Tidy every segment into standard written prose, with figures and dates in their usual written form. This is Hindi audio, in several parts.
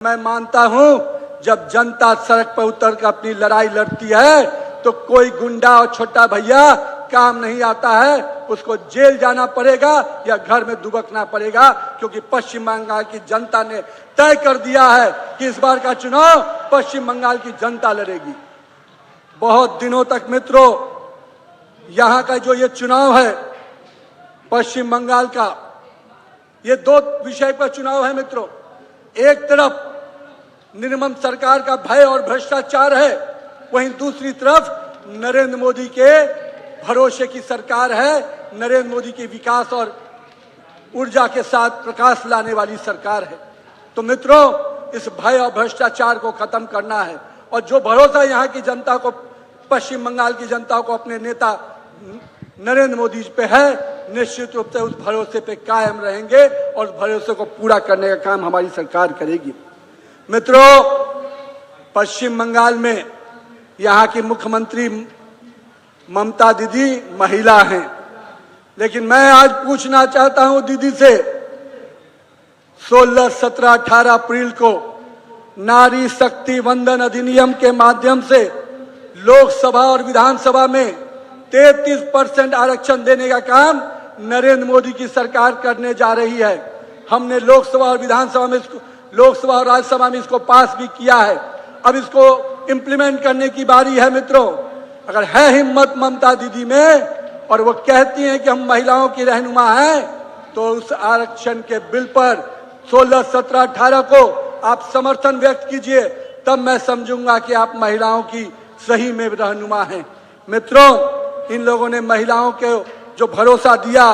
मैं मानता हूं जब जनता सड़क पर उतर कर अपनी लड़ाई लड़ती है तो कोई गुंडा और छोटा भैया काम नहीं आता है, उसको जेल जाना पड़ेगा या घर में दुबकना पड़ेगा, क्योंकि पश्चिम बंगाल की जनता ने तय कर दिया है कि इस बार का चुनाव पश्चिम बंगाल की जनता लड़ेगी। बहुत दिनों तक मित्रों यहाँ का जो ये चुनाव है पश्चिम बंगाल का, ये दो विषय पर चुनाव है मित्रों। एक तरफ निर्मम सरकार का भय और भ्रष्टाचार है, वहीं दूसरी तरफ नरेंद्र मोदी के भरोसे की सरकार है, नरेंद्र मोदी के विकास और ऊर्जा के साथ प्रकाश लाने वाली सरकार है। तो मित्रों इस भय और भ्रष्टाचार को खत्म करना है और जो भरोसा यहाँ की जनता को, पश्चिम बंगाल की जनता को अपने नेता नरेंद्र मोदी पे है, निश्चित रूप से उस भरोसे पे कायम रहेंगे और उस भरोसे को पूरा करने का काम हमारी सरकार करेगी। मित्रों पश्चिम बंगाल में यहाँ की मुख्यमंत्री ममता दीदी महिला हैं, लेकिन मैं आज पूछना चाहता हूं दीदी से, 16, 17, 18 अप्रैल को नारी शक्ति वंदन अधिनियम के माध्यम से लोकसभा और विधानसभा में 33% आरक्षण देने का काम नरेंद्र मोदी की सरकार करने जा रही है। हमने लोकसभा और विधानसभा में लोकसभा और राज्यसभा में इसको पास भी किया है। अब इसको इम्प्लीमेंट करने की बारी है मित्रों। अगर है हिम्मत ममता दीदी में और वो कहती हैं कि हम महिलाओं की रहनुमा हैं, तो उस आरक्षण के बिल पर 16, 17, 18 को आप समर्थन व्यक्त कीजिए, तब मैं समझूंगा कि आप महिलाओं की सही में रहनुमा हैं। मित्रों इन लोगों ने महिलाओं के जो भरोसा दिया,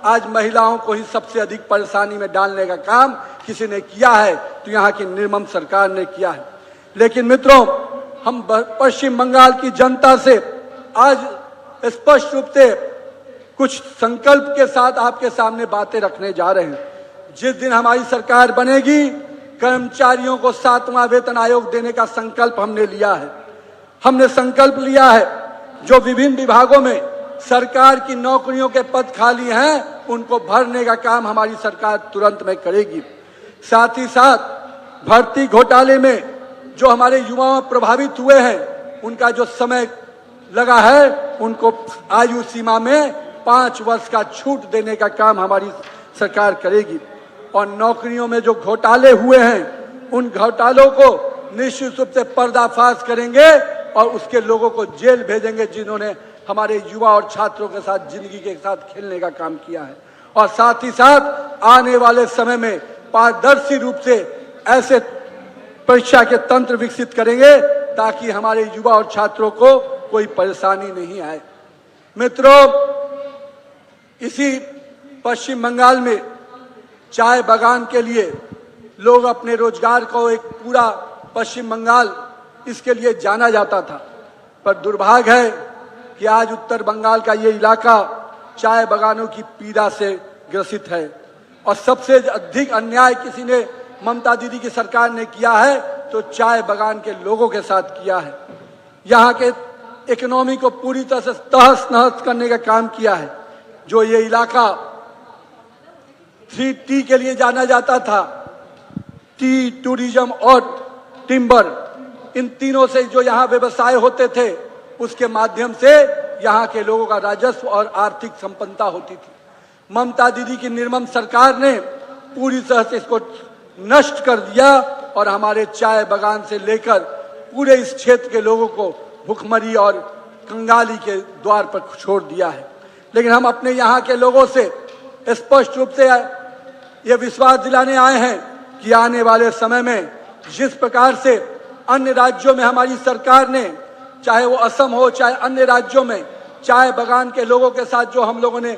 आज महिलाओं को ही सबसे अधिक परेशानी में डालने का काम किसी ने किया है, तो यहाँ की निर्मम सरकार ने किया है। लेकिन मित्रों हम पश्चिम बंगाल की जनता से आज स्पष्ट रूप से कुछ संकल्प के साथ आपके सामने बातें रखने जा रहे हैं। जिस दिन हमारी सरकार बनेगी, कर्मचारियों को 7वां वेतन आयोग देने का संकल्प हमने लिया है। हमने संकल्प लिया है जो विभिन्न विभागों में सरकार की नौकरियों के पद खाली हैं, उनको भरने का काम हमारी सरकार तुरंत में करेगी। साथ ही साथ भर्ती घोटाले में जो हमारे युवा प्रभावित हुए हैं, उनका जो समय लगा है, उनको आयु सीमा में 5 वर्ष का छूट देने का काम हमारी सरकार करेगी। और नौकरियों में जो घोटाले हुए हैं, उन घोटालों को निश्चित रूप से पर्दाफाश करेंगे और उसके लोगों को जेल भेजेंगे जिन्होंने हमारे युवा और छात्रों के साथ जिंदगी के साथ खेलने का काम किया है। और साथ ही साथ आने वाले समय में पारदर्शी रूप से ऐसे परीक्षा के तंत्र विकसित करेंगे ताकि हमारे युवा और छात्रों को कोई परेशानी नहीं आए। मित्रों इसी पश्चिम बंगाल में चाय बागान के लिए लोग अपने रोजगार को, एक पूरा पश्चिम बंगाल इसके लिए जाना जाता था, पर दुर्भाग्य है कि आज उत्तर बंगाल का ये इलाका चाय बागानों की पीड़ा से ग्रसित है। और सबसे अधिक अन्याय किसी ने ममता दीदी की सरकार ने किया है तो चाय बागान के लोगों के साथ किया है। यहाँ के इकोनॉमी को पूरी तरह से तहस नहस करने का काम किया है। जो ये इलाका 3T के लिए जाना जाता था, टी, टूरिज्म और टिम्बर, इन तीनों से जो यहाँ व्यवसाय होते थे, उसके माध्यम से यहाँ के लोगों का राजस्व और आर्थिक संपन्नता होती थी। ममता दीदी की निर्मम सरकार ने पूरी तरह से इसको नष्ट कर दिया और हमारे चाय बागान से लेकर पूरे इस क्षेत्र के लोगों को भुखमरी और कंगाली के द्वार पर छोड़ दिया है। लेकिन हम अपने यहाँ के लोगों से स्पष्ट रूप से ये विश्वास दिलाने आए हैं कि आने वाले समय में जिस प्रकार से अन्य राज्यों में हमारी सरकार ने, चाहे वो असम हो चाहे अन्य राज्यों में, चाय बागान के लोगों के साथ जो हम लोगों ने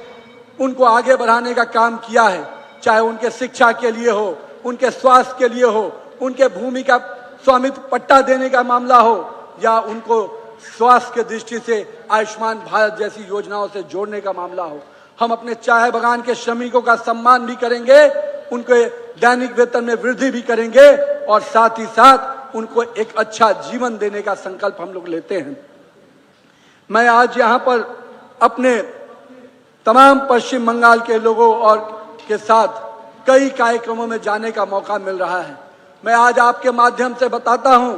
उनको आगे बढ़ाने का काम किया है, चाहे उनके शिक्षा के लिए हो, उनके स्वास्थ्य के लिए हो, उनके भूमि का स्वामित्व पट्टा देने का मामला हो, या उनको स्वास्थ्य के दृष्टि से आयुष्मान भारत जैसी योजनाओं से जोड़ने का मामला हो, हम अपने चाय बागान के श्रमिकों का सम्मान भी करेंगे, उनके दैनिक वेतन में वृद्धि भी करेंगे और साथ ही साथ उनको एक अच्छा जीवन देने का संकल्प हम लोग लेते हैं। मैं आज यहाँ पर अपने तमाम पश्चिम बंगाल के लोगों और के साथ कई कार्यक्रमों में जाने का मौका मिल रहा है मैं आज आपके माध्यम से बताता हूं,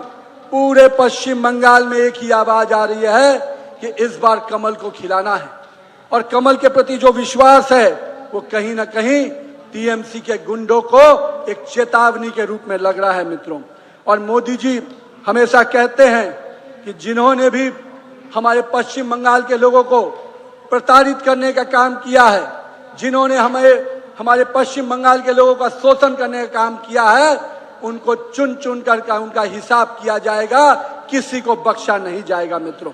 पूरे पश्चिम बंगाल में एक ही आवाज आ रही है कि इस बार कमल को खिलाना है। और कमल के प्रति जो विश्वास है वो कहीं ना कहीं टीएमसी के गुंडों को एक चेतावनी के रूप में लग रहा है मित्रों। और मोदी जी हमेशा कहते हैं कि जिन्होंने भी हमारे पश्चिम बंगाल के लोगों को प्रताड़ित करने का काम किया है, जिन्होंने हमारे पश्चिम बंगाल के लोगों का शोषण करने का काम किया है, उनको चुन चुन कर उनका हिसाब किया जाएगा, किसी को बख्शा नहीं जाएगा मित्रों।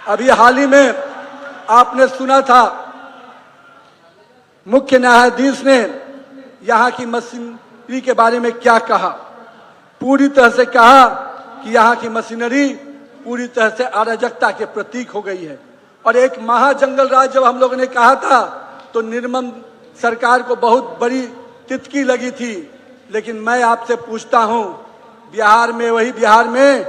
अभी हाल ही में आपने सुना था मुख्य न्यायाधीश ने यहां की मशीनरी के बारे में क्या कहा। पूरी तरह से कहा कि यहां की मशीनरी पूरी तरह से अराजकता के प्रतीक हो गई है। और एक महाजंगल राज जब हम लोगों ने कहा था तो निर्मम सरकार को बहुत बड़ी तितकी लगी थी। लेकिन मैं आपसे पूछता हूं, बिहार में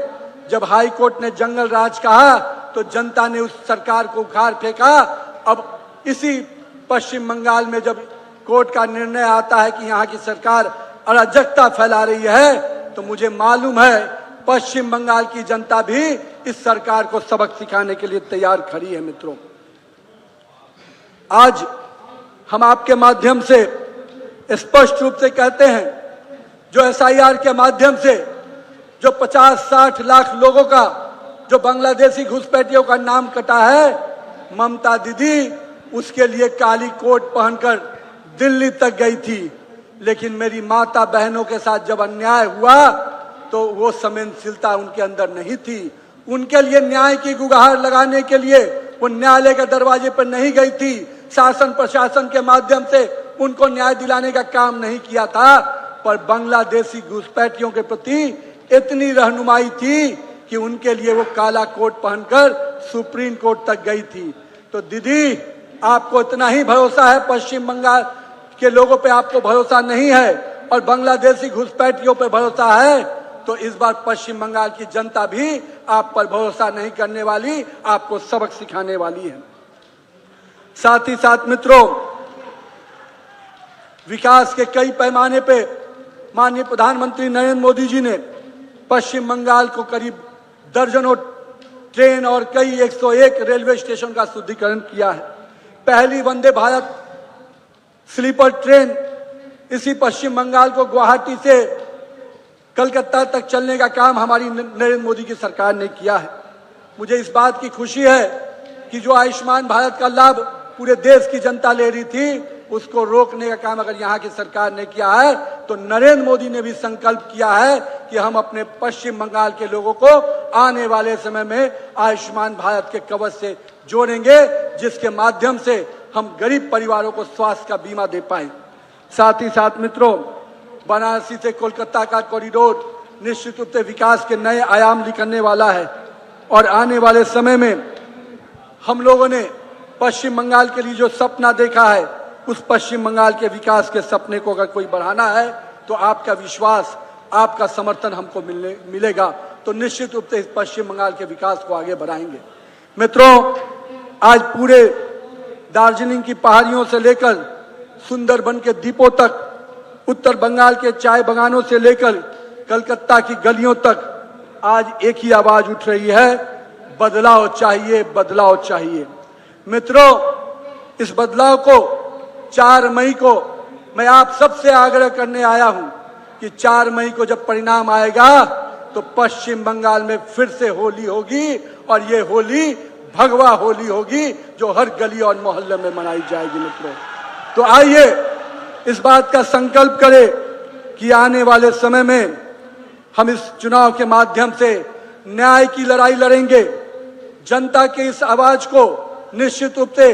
जब हाई कोर्ट ने जंगल राज कहा तो जनता ने उस सरकार को उखाड़ फेंका। अब इसी पश्चिम बंगाल में जब कोर्ट का निर्णय आता है कि यहाँ की सरकार अराजकता फैला रही है, तो मुझे मालूम है पश्चिम बंगाल की जनता भी इस सरकार को सबक सिखाने के लिए तैयार खड़ी है मित्रों। आज हम आपके माध्यम से स्पष्ट रूप से कहते हैं, जो एसआईआर के माध्यम से जो 50-60 लाख लोगों का जो बांग्लादेशी घुसपैठियों का नाम कटा है, ममता दीदी उसके लिए काली कोट पहनकर दिल्ली तक गई थी। लेकिन मेरी माता बहनों के साथ जब अन्याय हुआ तो वो संवेदनशीलता उनके अंदर नहीं थी। उनके लिए न्याय की गुहार लगाने के लिए वो न्यायालय के दरवाजे पर नहीं गई थी। शासन प्रशासन के माध्यम से उनको न्याय दिलाने का काम नहीं किया था, पर बांग्लादेशी घुसपैठियों के प्रति इतनी रहनुमाई थी कि उनके लिए वो काला कोट पहनकर सुप्रीम कोर्ट तक गई थी। तो दीदी, आपको इतना ही भरोसा है, पश्चिम बंगाल के लोगों पे आपको भरोसा नहीं है और बांग्लादेशी घुसपैठियों पे भरोसा है, तो इस बार पश्चिम बंगाल की जनता भी आप पर भरोसा नहीं करने वाली, आपको सबक सिखाने वाली है। साथ ही साथ मित्रों, विकास के कई पैमाने पे माननीय प्रधानमंत्री नरेंद्र मोदी जी ने पश्चिम बंगाल को करीब दर्जनों ट्रेन और कई 101 रेलवे स्टेशन का शुद्धिकरण किया है। पहली वंदे भारत स्लीपर ट्रेन इसी पश्चिम बंगाल को गुवाहाटी से कलकत्ता तक चलने का काम हमारी नरेंद्र मोदी की सरकार ने किया है। मुझे इस बात की खुशी है कि जो आयुष्मान भारत का लाभ पूरे देश की जनता ले रही थी, उसको रोकने का काम अगर यहाँ की सरकार ने किया है, तो नरेंद्र मोदी ने भी संकल्प किया है कि हम अपने पश्चिम बंगाल के लोगों को आने वाले समय में आयुष्मान भारत के कवच से जोड़ेंगे, जिसके माध्यम से हम गरीब परिवारों को स्वास्थ्य का बीमा दे पाए। साथ ही साथ मित्रों, वाराणसी से कोलकाता का कॉरिडोर निश्चित रूप से विकास के नए आयाम दिखाने वाला है। और आने वाले समय में हम लोगों ने पश्चिम बंगाल के लिए जो सपना देखा है, उस पश्चिम बंगाल के विकास के सपने को अगर कोई बढ़ाना है तो आपका विश्वास, आपका समर्थन हमको मिलेगा, तो निश्चित रूप से इस पश्चिम बंगाल के विकास को आगे बढ़ाएंगे। मित्रों, आज पूरे दार्जिलिंग की पहाड़ियों से लेकर सुंदरबन के द्वीपों तक, उत्तर बंगाल के चाय बागानों से लेकर कलकत्ता की गलियों तक आज एक ही आवाज उठ रही है, बदलाव चाहिए, बदलाव चाहिए। मित्रों, इस बदलाव को 4 मई को मैं आप सबसे आग्रह करने आया हूं कि 4 मई को जब परिणाम आएगा तो पश्चिम बंगाल में फिर से होली होगी, और ये होली भगवा होली होगी जो हर गली और मोहल्ले में मनाई जाएगी। मित्रों, तो आइए इस बात का संकल्प करें कि आने वाले समय में हम इस चुनाव के माध्यम से न्याय की लड़ाई लड़ेंगे। जनता के इस आवाज को निश्चित रूप से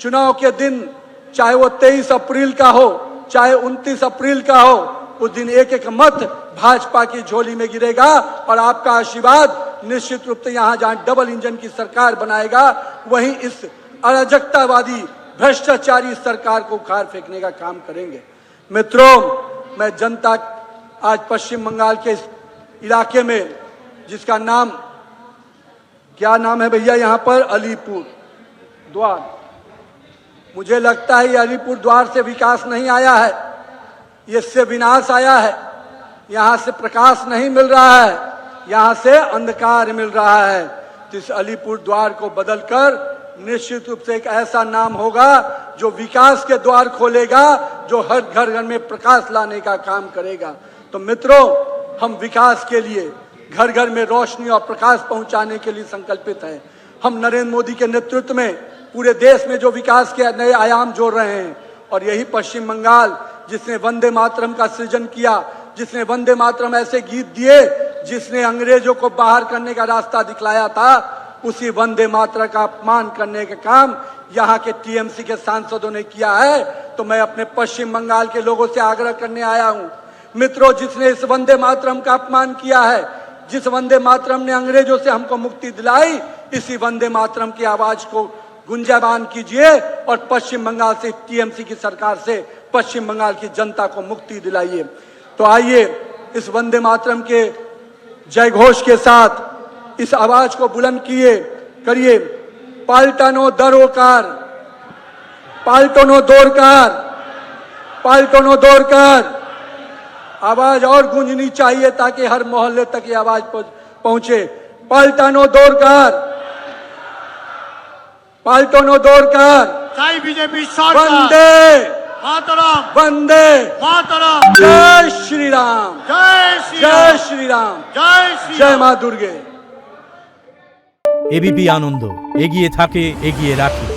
चुनाव के दिन, चाहे वो 23 अप्रैल का हो, चाहे 29 अप्रैल का हो, उस दिन एक एक मत भाजपा की झोली में गिरेगा और आपका आशीर्वाद निश्चित रूप से यहाँ जहाँ डबल इंजन की सरकार बनाएगा, वहीं इस अराजकतावादी भ्रष्टाचारी सरकार को उखाड़ फेंकने का काम करेंगे। मित्रों, मैं जनता, आज पश्चिम बंगाल के इस इलाके में जिसका नाम, क्या नाम है भैया यहाँ पर, अलीपुर द्वार, मुझे लगता है ये अलीपुर द्वार से विकास नहीं आया है, इससे विनाश आया है, यहां से प्रकाश नहीं मिल रहा है, यहां से अंधकार मिल रहा है। तो इस अलीपुर द्वार को बदलकर निश्चित रूप से एक ऐसा नाम होगा जो विकास के द्वार खोलेगा, जो हर घर घर में प्रकाश लाने का काम करेगा। तो मित्रों, हम विकास के लिए, घर घर में रोशनी और प्रकाश पहुंचाने के लिए संकल्पित हैं। हम नरेंद्र मोदी के नेतृत्व में पूरे देश में जो विकास के नए आयाम जोड़ रहे हैं, और यही पश्चिम बंगाल जिसने वंदे मातरम का सृजन किया, जिसने वंदे मातरम ऐसे गीत दिए जिसने अंग्रेजों को बाहर करने का रास्ता दिखलाया था, उसी वंदे मातरम का अपमान करने का काम यहाँ के टीएमसी के सांसदों ने किया है। तो मैं अपने पश्चिम बंगाल के लोगों से आग्रह करने आया हूँ, मित्रों, जिसने इस वंदे मातरम का अपमान किया है, जिस वंदे मातरम ने अंग्रेजों से हमको मुक्ति दिलाई, इसी वंदे मातरम की आवाज को गुंजायमान कीजिए और पश्चिम बंगाल से, टीएमसी की सरकार से पश्चिम बंगाल की जनता को मुक्ति दिलाइए। तो आइए इस वंदे मातरम के जय घोष के साथ इस आवाज को बुलंद करिए। पाल्टानो दरोकार, पाल्टानो दोरकार, पाल्टानो दोरकार। आवाज और गूंजनी चाहिए ताकि हर मोहल्ले तक ये आवाज पहुंचे। पाल्टानो दोरकार, पाल्टानो दोरकार। जय बीजेपी सरकार। वंदे मातरम, वंदे मातरम। जय श्री राम, जय श्री जय राम, श्री राम, जय श्री जय राम। मां दुर्गे। एबीपी आनंद एगिए थाके एगिए राखे।